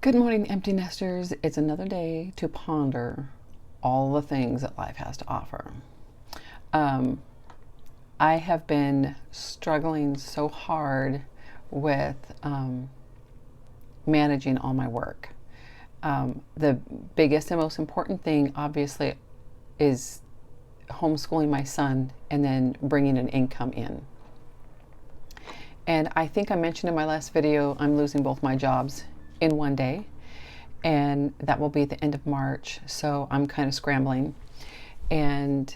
Good morning, empty nesters. It's another day to ponder all the things that life has to offer. I have been struggling so hard with managing all my work. The biggest and most important thing, obviously, is homeschooling my son and then bringing an income in. And I think I mentioned in my last video, I'm losing both my jobs in one day, and that will be at the end of March. So I'm kind of scrambling. And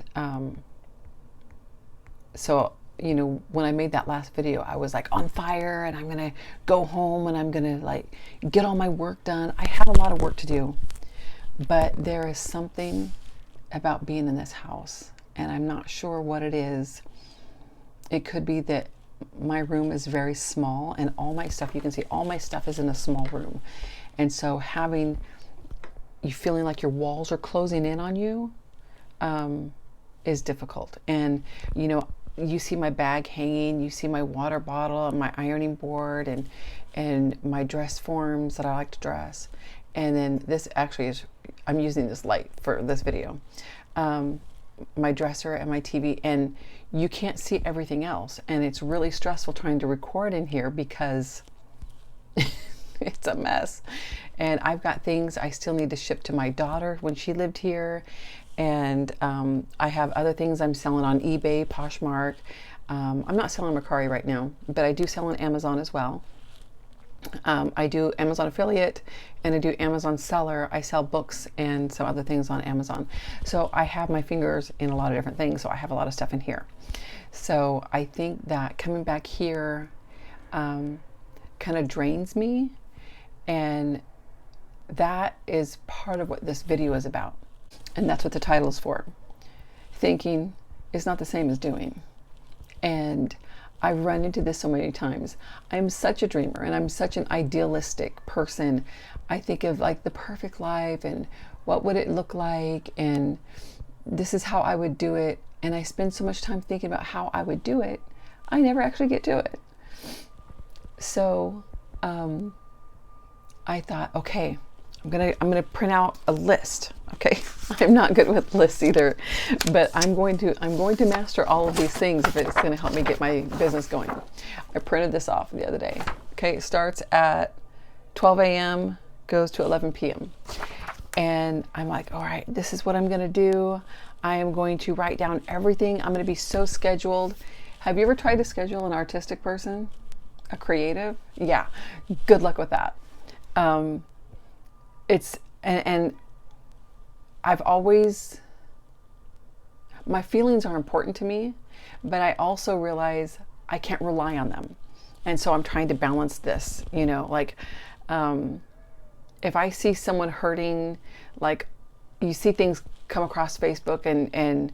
so, when I made that last video, I was like on fire, and I'm going to go home and I'm going to like get all my work done. I have a lot of work to do, but there is something about being in this house, and I'm not sure what it is. It could be that my room is very small, and all my stuff, you can see all my stuff is in a small room. And so having you feeling like your walls are closing in on you is difficult. And you see my bag hanging, you see my water bottle and my ironing board and my dress forms that I like to dress. And then this actually is, I'm using this light for this video. My dresser and my TV, and you can't see everything else, and it's really stressful trying to record in here because it's a mess. And I've got things I still need to ship to my daughter when she lived here, and I have other things I'm selling on eBay, Poshmark. I'm not selling Mercari right now, but I do sell on Amazon as well. I do Amazon affiliate and I do Amazon seller. I sell books and some other things on Amazon. So I have my fingers in a lot of different things. So I have a lot of stuff in here. So I think that coming back here kind of drains me. And that is part of what this video is about. And that's what the title is for. Thinking is not the same as doing. And I've run into this so many times. I'm such a dreamer, and I'm such an idealistic person. I think of like the perfect life and what would it look like, and this is how I would do it. And I spend so much time thinking about how I would do it, I never actually get to it. So I thought, okay, I'm gonna print out a list. Okay, I'm not good with lists either, but I'm going to master all of these things if it's going to help me get my business going. I printed this off the other day. Okay, it starts at 12 a.m., goes to 11 p.m. And I'm like, all right, this is what I'm going to do. I am going to write down everything. I'm going to be so scheduled. Have you ever tried to schedule an artistic person, a creative? Yeah, good luck with that. And I've always, my feelings are important to me, but I also realize I can't rely on them. And so I'm trying to balance this, like, if I see someone hurting, like you see things come across Facebook and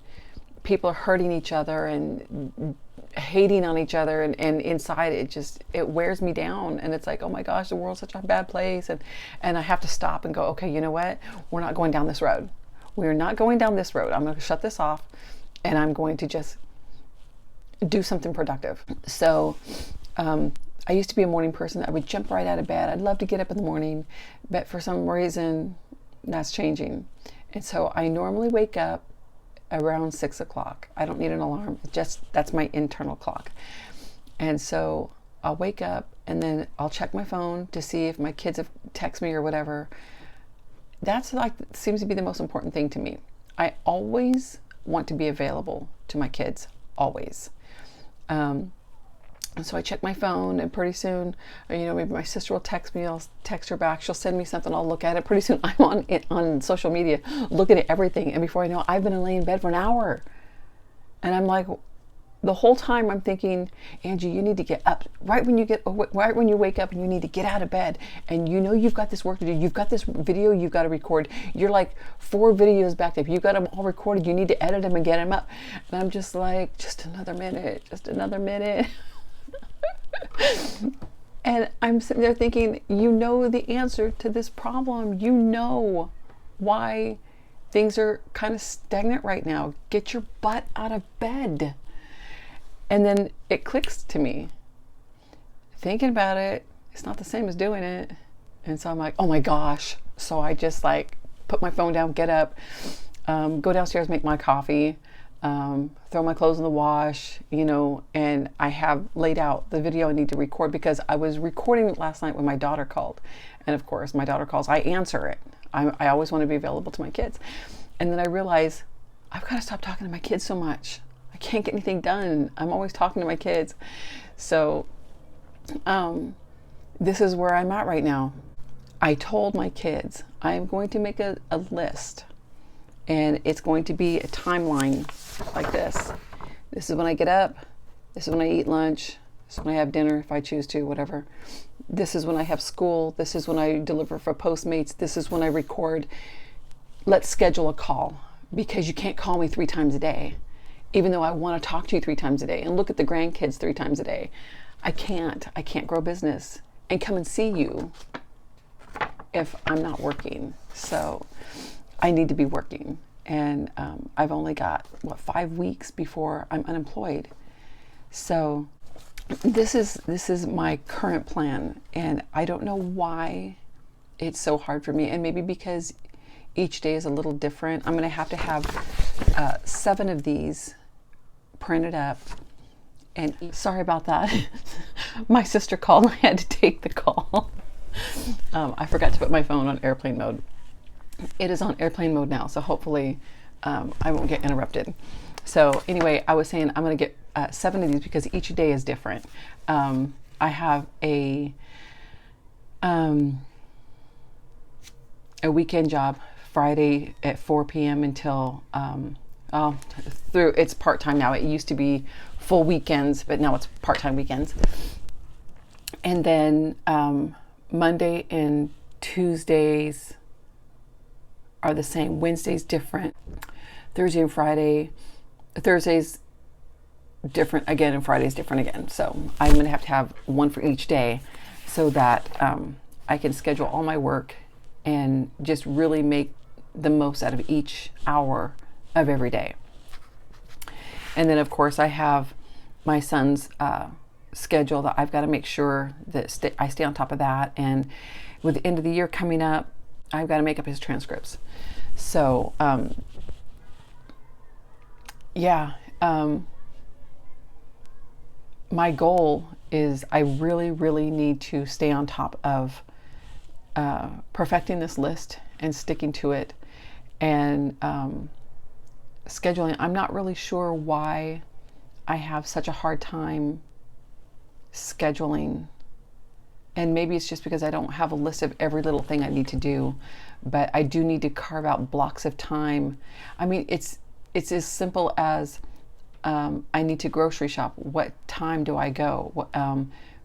people are hurting each other and hating on each other, and inside it wears me down, and it's like, oh my gosh, the world's such a bad place, and I have to stop and go, okay, you know what, we're not going down this road. We're not going down this road. I'm going to shut this off, and I'm going to just do something productive. So I used to be a morning person. I would jump right out of bed. I'd love to get up in the morning, but for some reason that's changing. And so I normally wake up around 6 o'clock. I don't need an alarm. That's my internal clock. And so I'll wake up, and then I'll check my phone to see if my kids have texted me or whatever. That's like, seems to be the most important thing to me. I always want to be available to my kids, always. And so I check my phone, and pretty soon, maybe my sister will text me, I'll text her back, she'll send me something, I'll look at it. Pretty soon I'm on social media looking at everything, and before I know it, I've been laying in bed for an hour. And I'm like, the whole time I'm thinking, Angie, you need to get up right when you wake up, and you need to get out of bed, and you've got this work to do, you've got this video you've got to record, you're like 4 videos backed up, you've got them all recorded, you need to edit them and get them up. And I'm just like, just another minute. And I'm sitting there thinking, the answer to this problem. You know why things are kind of stagnant right now. Get your butt out of bed. And then it clicks to me. Thinking about it, it's not the same as doing it. And so I'm like, oh my gosh. So I just like put my phone down, get up, go downstairs, make my coffee, throw my clothes in the wash, and I have laid out the video I need to record because I was recording it last night when my daughter called. And of course, my daughter calls, I answer it. I always want to be available to my kids. And then I realize I've got to stop talking to my kids so much. I can't get anything done. I'm always talking to my kids. So this is where I'm at right now. I told my kids I'm going to make a list, and it's going to be a timeline like this. This is when I get up. This is when I eat lunch. This is when I have dinner if I choose to, whatever. This is when I have school. This is when I deliver for Postmates. This is when I record. Let's schedule a call, because you can't call me 3 times a day, even though I want to talk to you 3 times a day and look at the grandkids 3 times a day. I can't grow business and come and see you if I'm not working. So I need to be working. And I've only got, 5 weeks before I'm unemployed. So this is my current plan. And I don't know why it's so hard for me. And maybe because each day is a little different. I'm going to have 7 of these printed up. And sorry about that. My sister called and I had to take the call. I forgot to put my phone on airplane mode. It is on airplane mode now, so hopefully I won't get interrupted. So anyway, I was saying I'm going to get 7 of these because each day is different. I have a weekend job Friday at 4 p.m. until it's part-time now. It used to be full weekends, but now it's part-time weekends. And then Monday and Tuesdays are the same. Wednesday's different. Thursday and Friday. Thursday's different again, and Friday's different again. So I'm going to have one for each day so that I can schedule all my work and just really make the most out of each hour of every day. And then, of course, I have my son's schedule that I've got to make sure that I stay on top of that. And with the end of the year coming up, I've got to make up his transcripts. So, my goal is I really, really need to stay on top of perfecting this list and sticking to it, and scheduling. I'm not really sure why I have such a hard time scheduling, and maybe it's just because I don't have a list of every little thing I need to do, but I do need to carve out blocks of time. I mean, it's as simple as I need to grocery shop. What time do I go?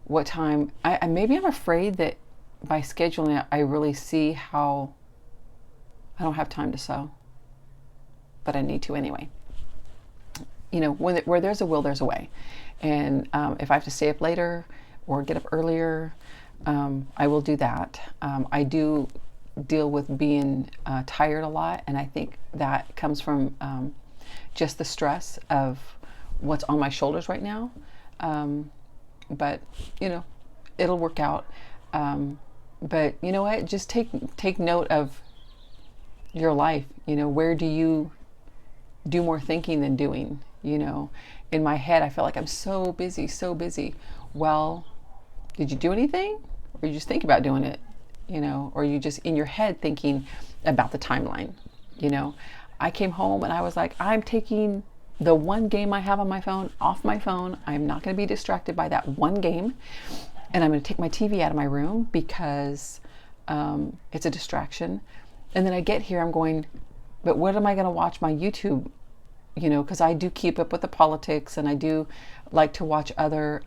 What time? Maybe I'm afraid that by scheduling it, I really see how I don't have time to sew, but I need to anyway. Where there's a will, there's a way. And if I have to stay up later or get up earlier, I will do that. I do deal with being tired a lot, and I think that comes from just the stress of what's on my shoulders right now. But it'll work out. But you know what? Just take note of your life. Where do you do more thinking than doing? In my head, I feel like I'm so busy, so busy. Well, did you do anything? Or you just think about doing it? Or you just in your head thinking about the timeline? I came home and I was like, I'm taking the one game I have on my phone off my phone. I'm not going to be distracted by that one game. And I'm going to take my TV out of my room because it's a distraction. And then I get here, I'm going, but what am I going to watch my YouTube? Because I do keep up with the politics, and I do like to watch other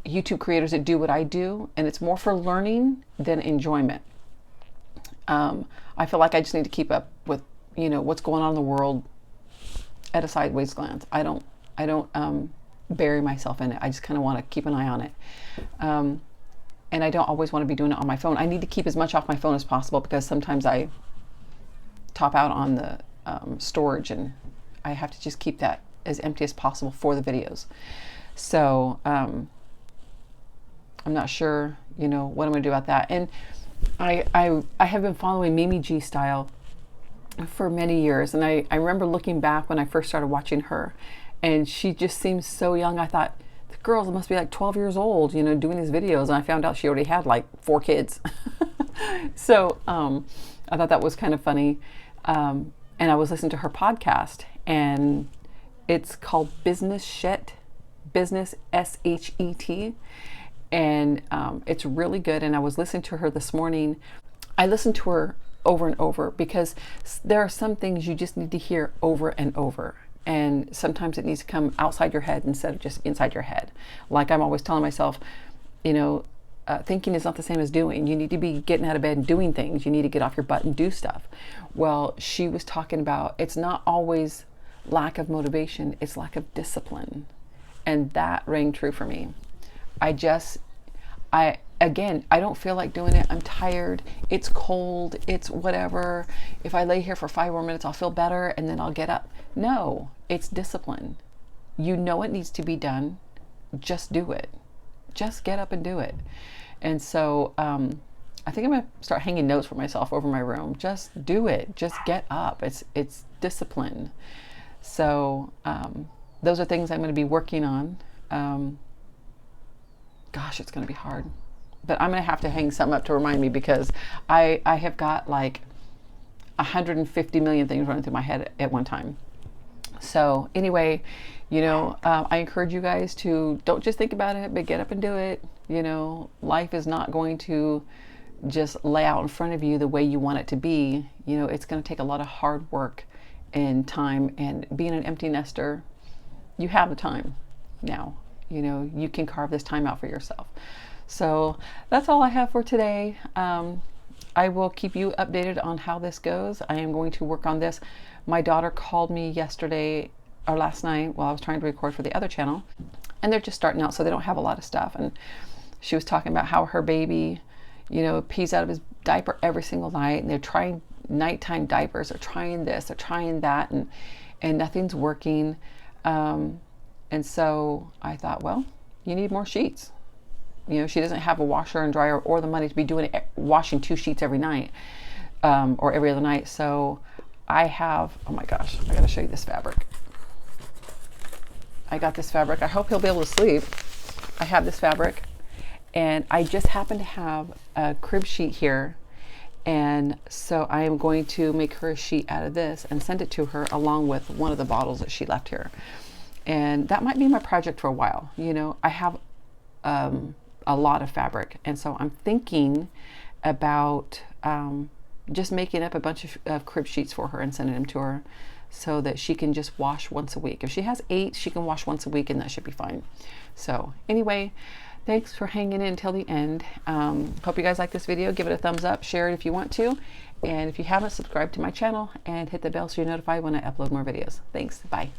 YouTube creators that do what I do, and it's more for learning than enjoyment. I feel like I just need to keep up with what's going on in the world at a sideways glance. I don't bury myself in it. I just kind of want to keep an eye on it. And I don't always want to be doing it on my phone. I need to keep as much off my phone as possible because sometimes I top out on the storage, and I have to just keep that as empty as possible for the videos. So I'm not sure, you know, what I'm going to do about that. And I have been following Mimi G Style for many years. And I remember looking back when I first started watching her, and she just seems so young. I thought, the girl must be like 12 years old, you know, doing these videos. And I found out she already had like 4 kids. So I thought that was kind of funny. And I was listening to her podcast, and it's called Business Shet, Business SHET. And it's really good. And I was listening to her this morning. I listened to her over and over because there are some things you just need to hear over and over. And sometimes it needs to come outside your head instead of just inside your head. Like I'm always telling myself, you know, thinking is not the same as doing. You need to be getting out of bed and doing things. You need to get off your butt and do stuff. Well, she was talking about it's not always lack of motivation, it's lack of discipline. And that rang true for me. I don't feel like doing it. I'm tired. It's cold. It's whatever. If I lay here for 5 more minutes, I'll feel better and then I'll get up. No, it's discipline. You know it needs to be done. Just do it. Just get up and do it. And so I think I'm going to start hanging notes for myself over my room. Just do it. Just get up. It's discipline. So those are things I'm going to be working on. Gosh, it's going to be hard. But I'm going to have to hang something up to remind me, because I have got like 150 million things running through my head at one time. So anyway, you know, I encourage you guys to don't just think about it, but get up and do it. You know, life is not going to just lay out in front of you the way you want it to be. You know, it's going to take a lot of hard work and time. And being an empty nester, you have the time now. You know, you can carve this time out for yourself. So that's all I have for today. I will keep you updated on how this goes. I am going to work on this. My daughter called me yesterday or last night while I was trying to record for the other channel, and they're just starting out, so they don't have a lot of stuff. And she was talking about how her baby, you know, pees out of his diaper every single night, and they're trying nighttime diapers. They're trying this, they're trying that, and nothing's working. And so I thought, well, you need more sheets. You know, she doesn't have a washer and dryer or the money to be doing it, washing 2 sheets every night, or every other night. So I have, oh my gosh, I gotta show you this fabric. I got this fabric. I hope he'll be able to sleep. I have this fabric, and I just happen to have a crib sheet here. And so I am going to make her a sheet out of this and send it to her along with one of the bottles that she left here. And that might be my project for a while. You know, I have a lot of fabric, and so I'm thinking about just making up a bunch of crib sheets for her and sending them to her so that she can just wash once a week. If she has 8, she can wash once a week, and that should be fine. So anyway, thanks for hanging in till the end. Hope you guys like this video. Give it a thumbs up, share it if you want to, and if you haven't, subscribe to my channel and hit the bell so you're notified when I upload more videos. Thanks. Bye.